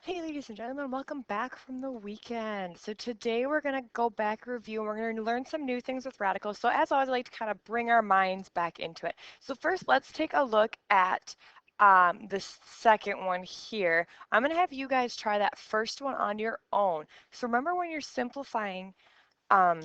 Hey, ladies and gentlemen, welcome back from the weekend. So today we're going to go back review and we're going to learn some new things with radicals. So as always, I like to kind of bring our minds back into it. So first, let's take a look at the second one here. I'm going to have you guys try that first one on your own. So remember when you're simplifying, um,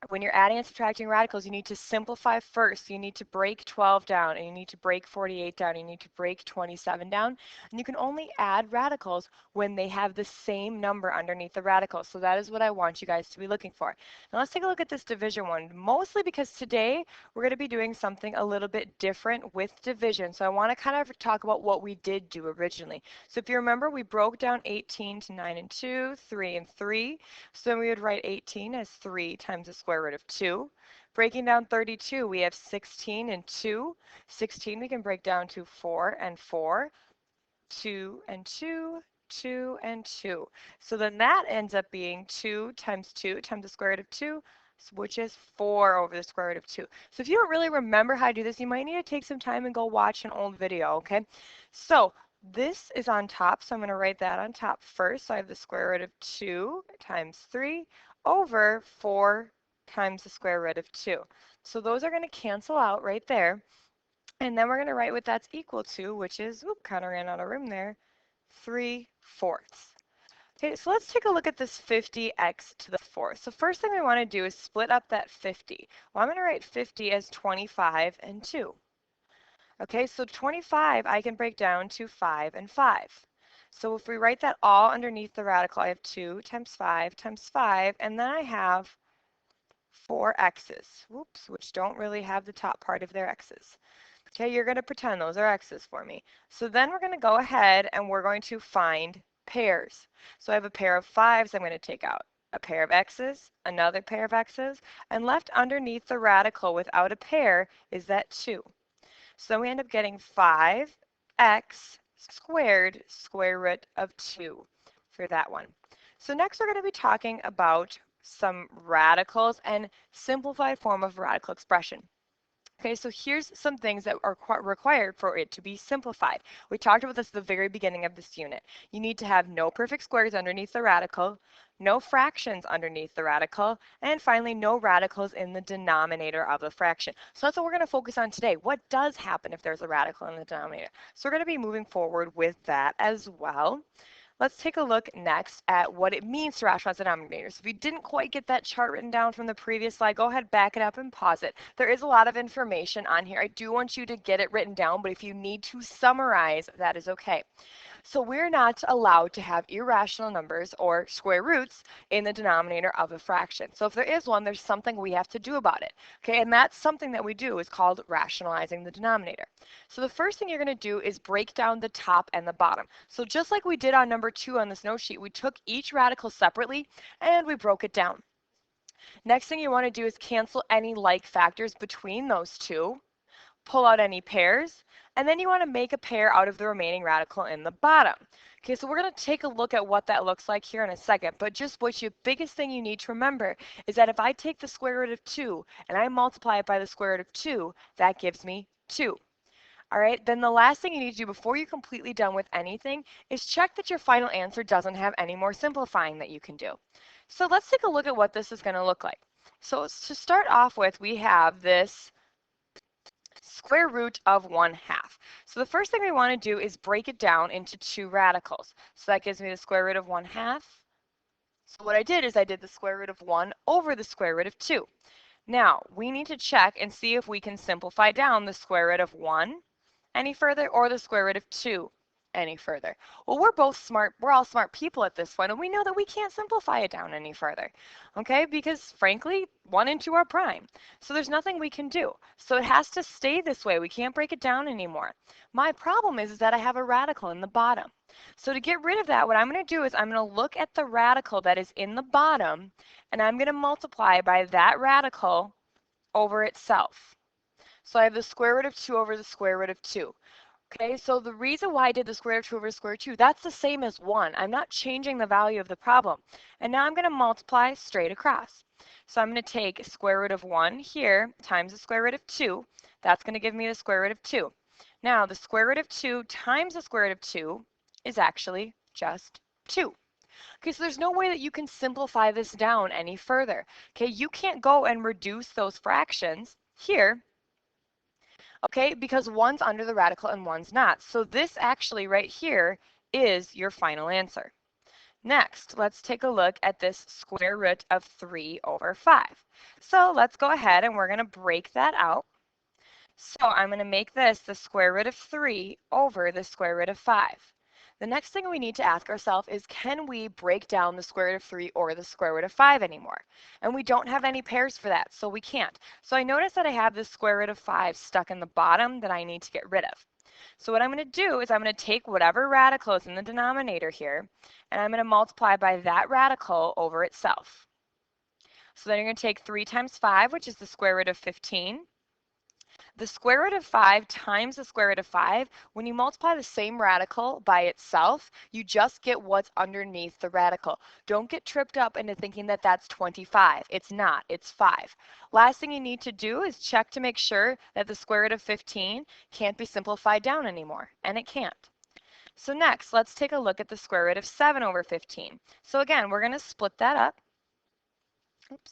when you're adding and subtracting radicals, you need to simplify first. You need to break 12 down, and you need to break 48 down, and you need to break 27 down. And you can only add radicals when they have the same number underneath the radicals. So that is what I want you guys to be looking for. Now let's take a look at this division one, mostly because today we're going to be doing something a little bit different with division. So I want to kind of talk about what we did do originally. So if you remember, we broke down 18 to 9 and 2, 3 and 3. So then we would write 18 as 3 times the square root of 2. Breaking down 32, we have 16 and 2. 16 we can break down to 4 and 4, 2 and 2, 2 and 2. So then that ends up being 2 times the square root of 2, which is 4 over the square root of 2. So if you don't really remember how to do this, you might need to take some time and go watch an old video, okay? So this is on top, so I'm going to write that on top first. So I have the square root of 2 times 3 over 4 times the square root of 2. So those are going to cancel out right there. And then we're going to write what that's equal to, which is, oop, kind of ran out of room there, 3/4. Okay, so let's take a look at this 50x to the 4th. So first thing we want to do is split up that 50. Well, I'm going to write 50 as 25 and 2. Okay, so 25 I can break down to 5 and 5. So if we write that all underneath the radical, I have 2 times 5, and then I have 4 x's, whoops, which don't really have the top part of their x's. Okay, you're going to pretend those are x's for me. So then we're going to go ahead and we're going to find pairs. So I have a pair of 5s I'm going to take out, a pair of x's, another pair of x's, and left underneath the radical without a pair is that 2. So we end up getting 5x squared square root of 2 for that one. So next we're going to be talking about some radicals and simplified form of radical expression. Okay, so here's some things that are required for it to be simplified. We talked about this at the very beginning of this unit. You need to have no perfect squares underneath the radical, no fractions underneath the radical, and finally no radicals in the denominator of the fraction. So that's what we're going to focus on today. What does happen if there's a radical in the denominator? So we're going to be moving forward with that as well. Let's take a look next at what it means to rationalize denominators. If you didn't quite get that chart written down from the previous slide, go ahead, back it up and pause it. There is a lot of information on here. I do want you to get it written down, but if you need to summarize, that is okay. So we're not allowed to have irrational numbers or square roots in the denominator of a fraction. So if there is one, there's something we have to do about it. Okay, and that's something that we do is called rationalizing the denominator. So the first thing you're going to do is break down the top and the bottom. So just like we did on number 2 on this note sheet, we took each radical separately and we broke it down. Next thing you want to do is cancel any like factors between those two, pull out any pairs, and then you want to make a pair out of the remaining radical in the bottom. Okay, so we're going to take a look at what that looks like here in a second, but just what your biggest thing you need to remember is that if I take the square root of 2 and I multiply it by the square root of 2, that gives me 2. All right, then the last thing you need to do before you're completely done with anything is check that your final answer doesn't have any more simplifying that you can do. So let's take a look at what this is going to look like. So to start off with, we have this square root of 1/2. So the first thing we want to do is break it down into two radicals. So that gives me the square root of 1/2. So what I did is I did the square root of 1 over the square root of 2. Now, we need to check and see if we can simplify down the square root of 1 any further or the square root of 2 any further. Well, we're both smart. We're all smart people at this point, and we know that we can't simplify it down any further, okay? Because frankly, 1 and 2 are prime. So there's nothing we can do. So it has to stay this way. We can't break it down anymore. My problem is that I have a radical in the bottom. So to get rid of that, what I'm going to do is I'm going to look at the radical that is in the bottom, and I'm going to multiply by that radical over itself. So I have the square root of 2 over the square root of 2. Okay, so the reason why I did the square root of 2 over the square root of 2, that's the same as 1. I'm not changing the value of the problem. And now I'm going to multiply straight across. So I'm going to take square root of 1 here times the square root of 2. That's going to give me the square root of 2. Now, the square root of 2 times the square root of 2 is actually just 2. Okay, so there's no way that you can simplify this down any further. Okay, you can't go and reduce those fractions here, okay, because one's under the radical and one's not. So this actually right here is your final answer. Next, let's take a look at this square root of 3 over 5. So let's go ahead and we're going to break that out. So I'm going to make this the square root of 3 over the square root of 5. The next thing we need to ask ourselves is, can we break down the square root of 3 or the square root of 5 anymore? And we don't have any pairs for that, so we can't. So I notice that I have the square root of 5 stuck in the bottom that I need to get rid of. So what I'm going to do is I'm going to take whatever radical is in the denominator here, and I'm going to multiply by that radical over itself. So then you're going to take 3 times 5, which is the square root of 15. The square root of 5 times the square root of 5, when you multiply the same radical by itself, you just get what's underneath the radical. Don't get tripped up into thinking that that's 25. It's not. It's 5. Last thing you need to do is check to make sure that the square root of 15 can't be simplified down anymore, and it can't. So next, let's take a look at the square root of 7 over 15. So again, we're going to split that up. Oops.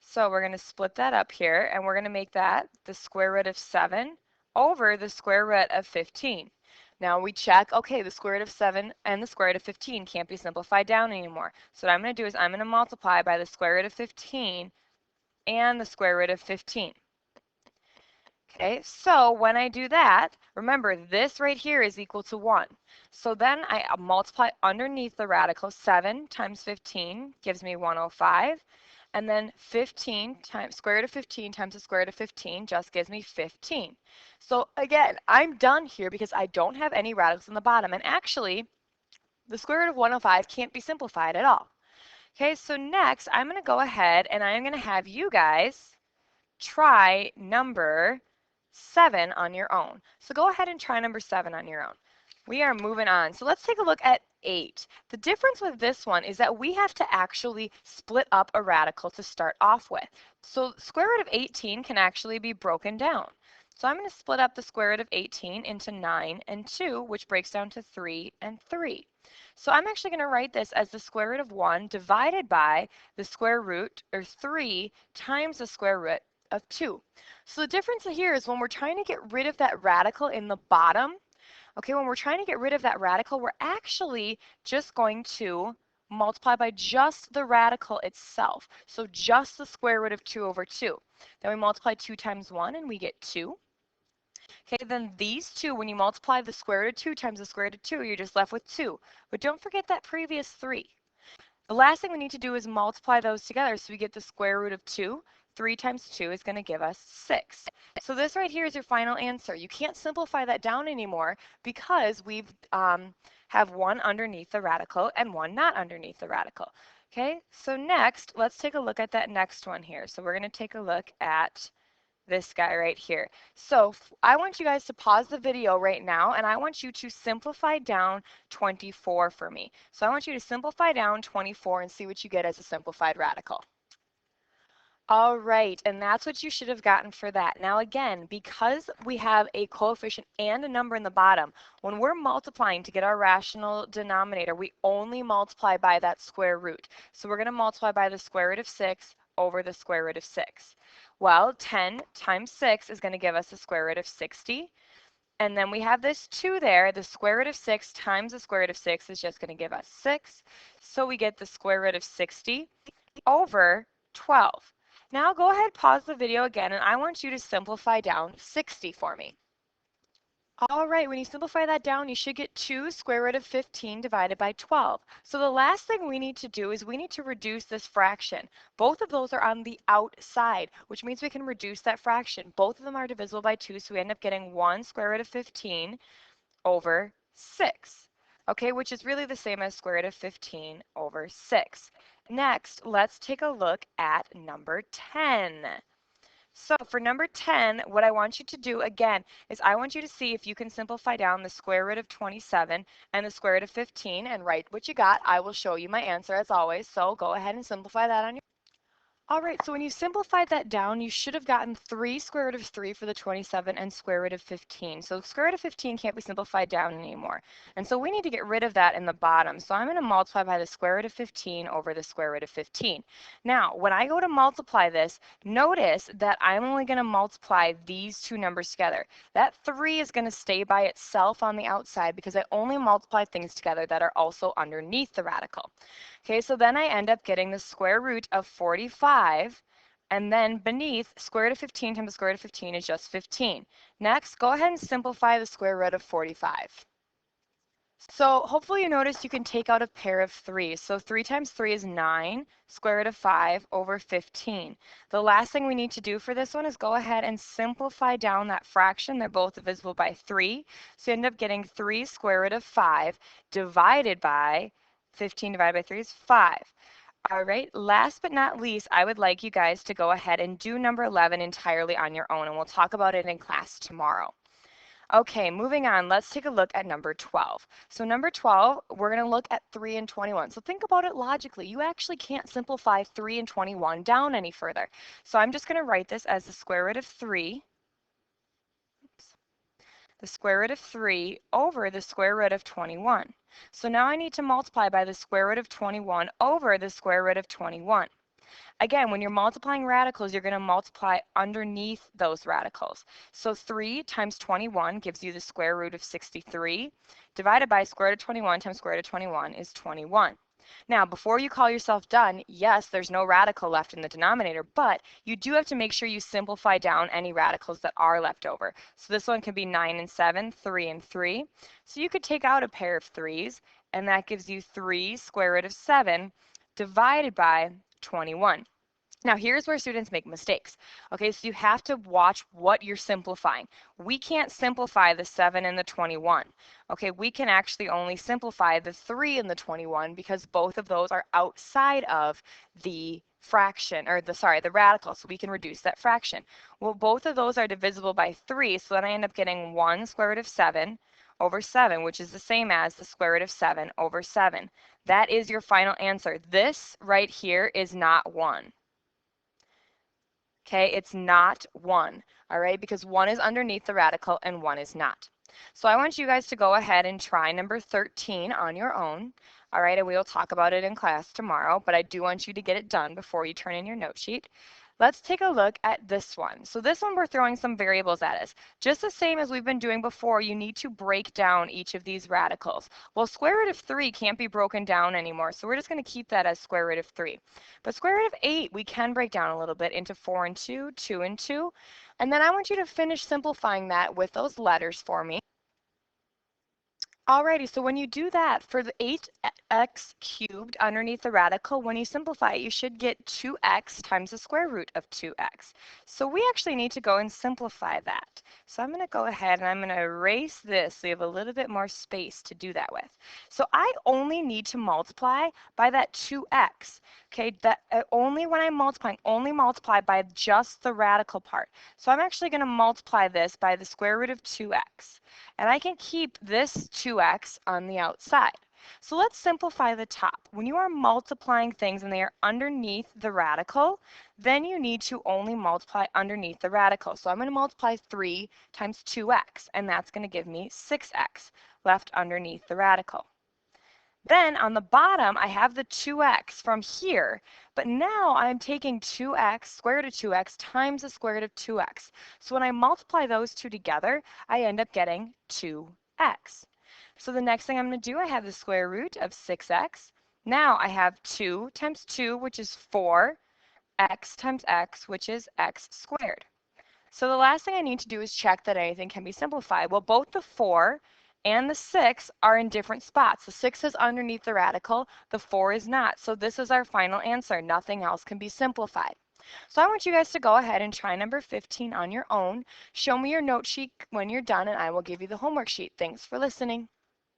So we're going to split that up here, and we're going to make that the square root of 7 over the square root of 15. Now we check, okay, the square root of 7 and the square root of 15 can't be simplified down anymore. So what I'm going to do is I'm going to multiply by the square root of 15 and the square root of 15. Okay, so when I do that, remember this right here is equal to 1. So then I multiply underneath the radical. 7 times 15 gives me 105. And then 15 times square root of 15 times the square root of 15 just gives me 15. So again, I'm done here because I don't have any radicals in the bottom. And actually, the square root of 105 can't be simplified at all. Okay, so next I'm going to go ahead and I'm going to have you guys try number 7 on your own. So go ahead and try number 7 on your own. We are moving on. So let's take a look at 8. The difference with this one is that we have to actually split up a radical to start off with. So square root of 18 can actually be broken down. So I'm going to split up the square root of 18 into 9 and 2, which breaks down to 3 and 3. So I'm actually going to write this as the square root of 1 divided by the square root, or 3, times the square root of 2. So the difference here is when we're trying to get rid of that radical in the bottom, okay, when we're trying to get rid of that radical, we're actually just going to multiply by just the radical itself. So just the square root of 2 over 2. Then we multiply 2 times 1 and we get 2. Okay, then these two, when you multiply the square root of 2 times the square root of 2, you're just left with 2. But don't forget that previous 3. The last thing we need to do is multiply those together so we get the square root of 2. 3 times 2 is going to give us 6. So this right here is your final answer. You can't simplify that down anymore because we've have one underneath the radical and one not underneath the radical. Okay, so next, let's take a look at that next one here. So we're going to take a look at this guy right here. So I want you guys to pause the video right now, and I want you to simplify down 24 for me. So I want you to simplify down 24 and see what you get as a simplified radical. All right, and that's what you should have gotten for that. Now again, because we have a coefficient and a number in the bottom, when we're multiplying to get our rational denominator, we only multiply by that square root. So we're going to multiply by the square root of 6 over the square root of 6. Well, 10 times 6 is going to give us the square root of 60. And then we have this 2 there. The square root of 6 times the square root of 6 is just going to give us 6. So we get the square root of 60 over 12. Now go ahead, pause the video again, and I want you to simplify down 60 for me. All right, when you simplify that down, you should get 2 square root of 15 divided by 12. So the last thing we need to do is we need to reduce this fraction. Both of those are on the outside, which means we can reduce that fraction. Both of them are divisible by 2, so we end up getting 1 square root of 15 over 6. Okay, which is really the same as square root of 15 over 6. Next, let's take a look at number 10. So for number 10, what I want you to do again is I want you to see if you can simplify down the square root of 27 and the square root of 15 and write what you got. I will show you my answer as always, so go ahead and simplify that on your All right, so when you simplified that down, you should have gotten 3 square root of 3 for the 27 and square root of 15. So square root of 15 can't be simplified down anymore. And so we need to get rid of that in the bottom. So I'm going to multiply by the square root of 15 over the square root of 15. Now, when I go to multiply this, notice that I'm only going to multiply these two numbers together. That 3 is going to stay by itself on the outside because I only multiply things together that are also underneath the radical. Okay, so then I end up getting the square root of 45, and then beneath, square root of 15 times the square root of 15 is just 15. Next, go ahead and simplify the square root of 45. So hopefully you notice you can take out a pair of 3s. So 3 times 3 is 9, square root of 5 over 15. The last thing we need to do for this one is go ahead and simplify down that fraction. They're both divisible by 3. So you end up getting 3 square root of 5 divided by 15 divided by 3 is 5. All right, last but not least, I would like you guys to go ahead and do number 11 entirely on your own, and we'll talk about it in class tomorrow. Okay, moving on, let's take a look at number 12. So number 12, we're going to look at 3 and 21. So think about it logically. You actually can't simplify 3 and 21 down any further. So I'm just going to write this as the square root of 3, the square root of 3 over the square root of 21. So now I need to multiply by the square root of 21 over the square root of 21. Again, when you're multiplying radicals, you're going to multiply underneath those radicals. So 3 times 21 gives you the square root of 63, divided by square root of 21 times square root of 21 is 21. Now, before you call yourself done, yes, there's no radical left in the denominator, but you do have to make sure you simplify down any radicals that are left over. So this one could be 9 and 7, 3 and 3. So you could take out a pair of 3's, and that gives you 3 square root of 7 divided by 21. Now, here's where students make mistakes. Okay, so you have to watch what you're simplifying. We can't simplify the 7 and the 21. Okay, we can actually only simplify the 3 and the 21 because both of those are outside of the fraction, or the radical, so we can reduce that fraction. Well, both of those are divisible by 3, so then I end up getting 1 square root of 7 over 7, which is the same as the square root of 7 over 7. That is your final answer. This right here is not 1. Okay, it's not 1, all right, because 1 is underneath the radical and 1 is not. So I want you guys to go ahead and try number 13 on your own, all right, and we will talk about it in class tomorrow, but I do want you to get it done before you turn in your note sheet. Let's take a look at this one. So this one we're throwing some variables at us. Just the same as we've been doing before, you need to break down each of these radicals. Well, square root of 3 can't be broken down anymore, so we're just going to keep that as square root of 3. But square root of 8, we can break down a little bit into 4 and 2, 2 and 2. And then I want you to finish simplifying that with those letters for me. Alrighty, so when you do that for the 8x cubed underneath the radical, when you simplify it, you should get 2x times the square root of 2x. So we actually need to go and simplify that. So I'm going to go ahead and I'm going to erase this so you have a little bit more space to do that with. So I only need to multiply by that 2x. Okay, that only when I'm multiplying, only multiply by just the radical part. So I'm actually going to multiply this by the square root of 2x. And I can keep this 2x on the outside. So let's simplify the top. When you are multiplying things and they are underneath the radical, then you need to only multiply underneath the radical. So I'm going to multiply 3 times 2x, and that's going to give me 6x left underneath the radical. Then on the bottom, I have the 2x from here, but now I'm taking 2x, square root of 2x, times the square root of 2x. So when I multiply those two together, I end up getting 2x. So the next thing I'm going to do, I have the square root of 6x. Now I have 2 times 2, which is 4, x times x, which is x squared. So the last thing I need to do is check that anything can be simplified. Well, both the 4 and the 6 are in different spots. The 6 is underneath the radical, the 4 is not. So this is our final answer. Nothing else can be simplified. So I want you guys to go ahead and try number 15 on your own. Show me your note sheet when you're done and I will give you the homework sheet. Thanks for listening.